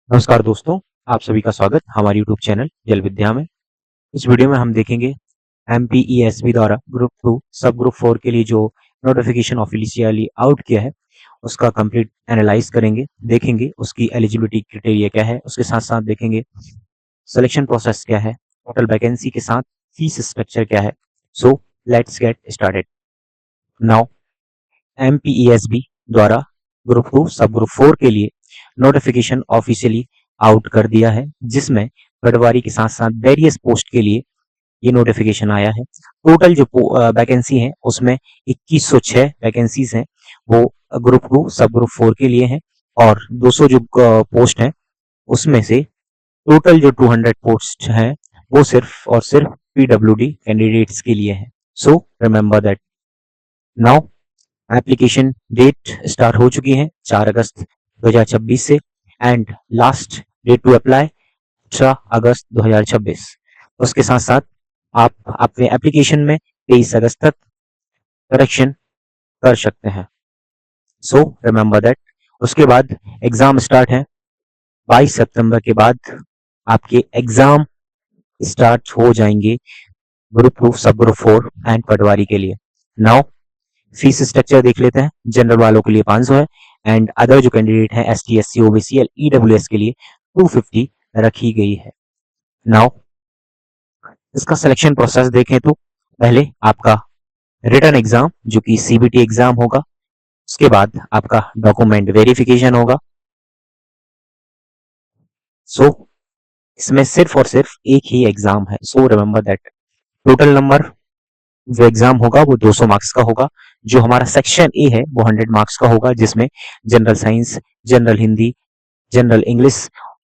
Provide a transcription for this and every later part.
नमस्कार दोस्तों, आप सभी का स्वागत हमारे यूट्यूब चैनल जल विद्या में। इस वीडियो में हम देखेंगे एमपीईएसबी द्वारा ग्रुप 2 सब ग्रुप 4 के लिए जो नोटिफिकेशन ऑफिशियली आउट किया है उसका कंप्लीट एनालाइज करेंगे, देखेंगे उसकी एलिजिबिलिटी क्राइटेरिया क्या है, उसके साथ साथ देखेंगे सिलेक्शन प्रोसेस क्या है, टोटल वैकेंसी के साथ फीस स्ट्रक्चर क्या है। So let's get started now. MPESB द्वारा ग्रुप 2 सब ग्रुप 4 के लिए नोटिफिकेशन ऑफिशियली आउट कर दिया है, जिसमें पटवारी के साथ साथ वेरियस पोस्ट के लिए ये नोटिफिकेशन आया है। टोटल जो वैकेंसी है उसमें 2106 वैकेंसीज हैं, वो ग्रुप 2 सब ग्रुप 4 के लिए हैं। और 200 जो पोस्ट हैं उसमें से टोटल जो 200 पोस्ट हैं वो सिर्फ और सिर्फ पीडब्ल्यूडी कैंडिडेट्स के लिए है। So remember that. Now application date start हो चुकी है 4 अगस्त 2026 से, and last date to apply 18 अगस्त 2026। उसके साथ साथ आप अपने एप्लीकेशन में 23 अगस्त तक करेक्शन कर सकते हैं। सो रिमेंबर दैट। उसके बाद एग्जाम स्टार्ट है 22 सितंबर के बाद आपके एग्जाम स्टार्ट हो जाएंगे ग्रुप 2 सब ग्रुप 4 एंड पटवारी के लिए। नाउ फीस स्ट्रक्चर देख लेते हैं। जनरल वालों के लिए 500 है, एंड अदर जो कैंडिडेट है एसटी एससी ओबीसी ईडब्ल्यूएस के लिए 250 रखी गई है। नाउ इसका सिलेक्शन प्रोसेस देखें तो पहले आपका रिटन एग्जाम जो कि सीबीटी एग्जाम होगा, उसके बाद आपका डॉक्यूमेंट वेरिफिकेशन होगा। सो इसमें सिर्फ और सिर्फ एक ही एग्जाम है। So remember that. Total number जो एग्जाम होगा वो 200 मार्क्स का होगा। जो हमारा सेक्शन ए है वो 100 मार्क्स का होगा, जिसमें general science, general Hindi, general English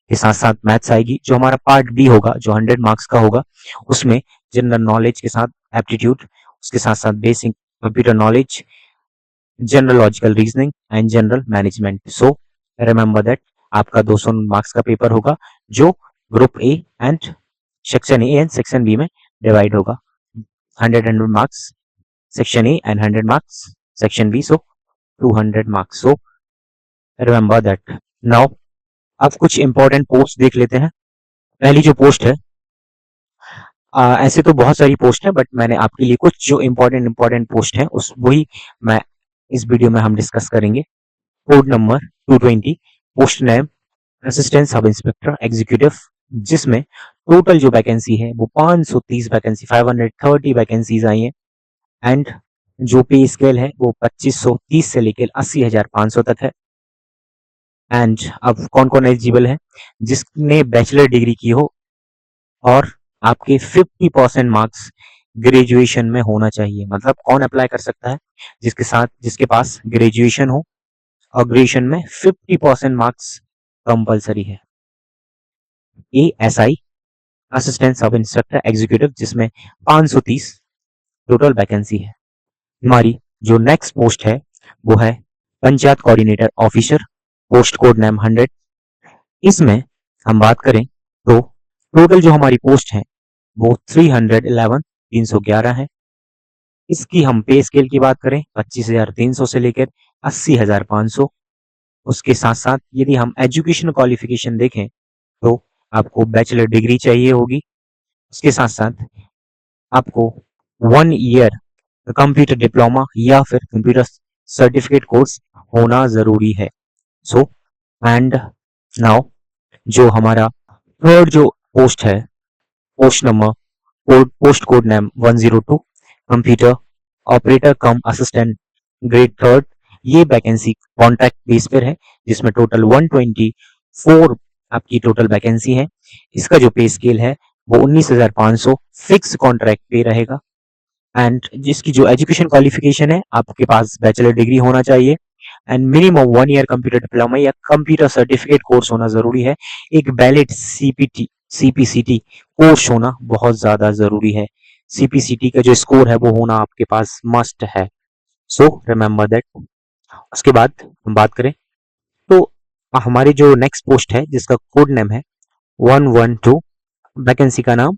के साथ साथ मैथ्स आएगी। जो हमारा पार्ट बी होगा जो 100 मार्क्स का होगा, उसमें जनरल नॉलेज के साथ एप्टीट्यूड, उसके साथ साथ basic computer knowledge, general logical reasoning and general management. So remember that आपका 200 मार्क्स का पेपर होगा जो group A and section A and section B में डिवाइड होगा। 100 marks section A and 100 marks section B, so 200 marks. So remember that. Now अब कुछ important post देख लेते हैं। पहली जो पोस्ट है, ऐसे तो बहुत सारी पोस्ट है बट मैंने आपके लिए कुछ जो इंपॉर्टेंट पोस्ट है उस वही मैं इस वीडियो में हम डिस्कस करेंगे। Code number 220, post name assistant sub inspector executive, जिसमें टोटल जो वैकेंसी है वो 530 वैकेंसी 530 वैकेंसीज आई है, एंड जो पे स्केल है वो 2530 से लेकर 80,500 तक है। एंड अब कौन कौन एलिजिबल है? जिसने बैचलर डिग्री की हो और आपके 50% मार्क्स ग्रेजुएशन में होना चाहिए। मतलब कौन अप्लाई कर सकता है? जिसके पास ग्रेजुएशन हो और ग्रेजुएशन में 50% मार्क्स कंपलसरी है। ASI assistant sub instructor executive, जिसमें 530 टोटल वैकेंसी है। हमारी जो नेक्स्ट पोस्ट है वो है panchayat coordinator officer, post code name 100। इसमें हम बात करें तो टोटल जो हमारी पोस्ट है वो 311 है। इसकी हम पे स्केल की बात करें 25,300 से लेकर 80,500। उसके साथ साथ यदि हम एजुकेशन क्वालिफिकेशन देखें तो आपको बैचलर डिग्री चाहिए होगी। उसके साथ साथ आपको 1 ईयर कंप्यूटर डिप्लोमा या फिर कंप्यूटर सर्टिफिकेट कोर्स होना जरूरी है। सो एंड नाउ जो हमारा थर्ड जो पोस्ट है, post code name 102, computer operator कम असिस्टेंट ग्रेड थर्ड। ये वैकेंसी कॉन्ट्रैक्ट बेस पर है, जिसमें टोटल 124 आपकी टोटल वैकेंसी है। इसका जो पे स्केल है वो 19,500 फिक्स कॉन्ट्रैक्ट पे रहेगा। एंड जिसकी जो एजुकेशन क्वालिफिकेशन है, आपके पास बैचलर डिग्री होना चाहिए and minimum 1 year computer diploma या कंप्यूटर सर्टिफिकेट कोर्स होना जरूरी है। एक वैलिड सीपीसीटी कोर्स होना बहुत ज्यादा जरूरी है। सीपीसीटी का जो स्कोर है वो होना आपके पास मस्ट है। So remember that. उसके बाद हम बात करें तो हमारी जो नेक्स्ट पोस्ट है जिसका कोड नेम है 112, वैकेंसी का नाम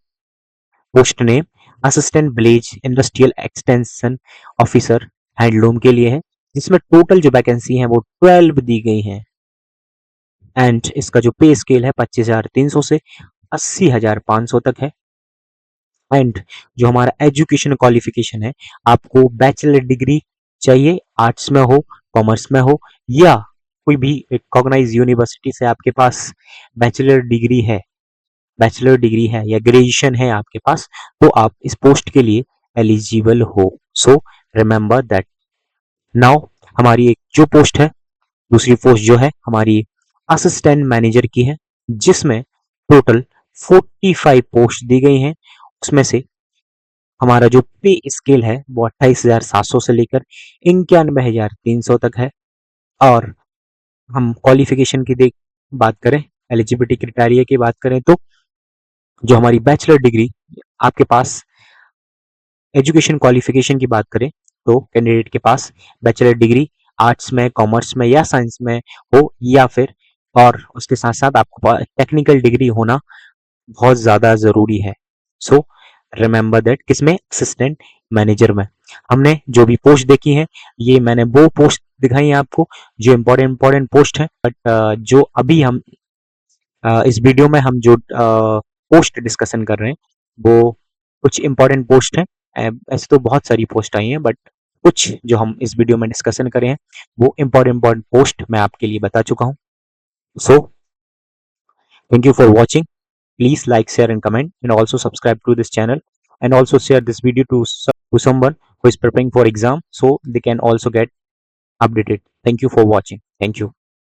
post name assistant village industrial extension officer handloom के लिए है, जिसमें टोटल जो वैकेंसी है वो 12 दी गई है। एंड इसका जो पे स्केल है 25,300 से 80,500 तक है। एंड जो हमारा एजुकेशन क्वालिफिकेशन है, आपको बैचलर डिग्री चाहिए, आर्ट्स में हो, कॉमर्स में हो, या कोई भी रिकॉग्नाइज यूनिवर्सिटी से आपके पास बैचलर डिग्री है, बैचलर डिग्री है या ग्रेजुएशन है आपके पास, तो आप इस पोस्ट के लिए एलिजिबल हो। सो रिमेंबर दैट। नाउ हमारी एक जो पोस्ट है, दूसरी पोस्ट जो है हमारी असिस्टेंट मैनेजर की है, जिसमें टोटल 45 पोस्ट दी गई हैं। उसमें से हमारा जो पे स्केल है वो 28,700 से लेकर 91,300 तक है। और हम क्वालिफिकेशन की देख बात करें, एलिजिबिलिटी क्राइटेरिया की बात करें, तो जो हमारी बैचलर डिग्री आपके पास, एजुकेशन क्वालिफिकेशन की बात करें तो कैंडिडेट के पास बैचलर डिग्री आर्ट्स में, कॉमर्स में या साइंस में हो, या फिर और उसके साथ साथ आपको टेक्निकल डिग्री होना बहुत ज्यादा जरूरी है। So remember that. किसमें? असिस्टेंट मैनेजर में। हमने जो भी पोस्ट देखी है, ये मैंने वो पोस्ट दिखाई है आपको जो इम्पोर्टेंट पोस्ट है। बट जो अभी हम इस वीडियो में हम जो पोस्ट डिस्कशन कर रहे हैं वो कुछ इंपॉर्टेंट पोस्ट है। ऐसे तो बहुत सारी पोस्ट आई हैं, बट कुछ जो हम इस वीडियो में डिस्कशन करें हैं वो इम्पोर्टेंट पोस्ट मैं आपके लिए बता चुका हूँ। So thank you for watching. Please like, share and comment, and also subscribe to this channel, and also share this video to someone who is preparing for exam so they can also get updated. Thank you for watching. Thank you.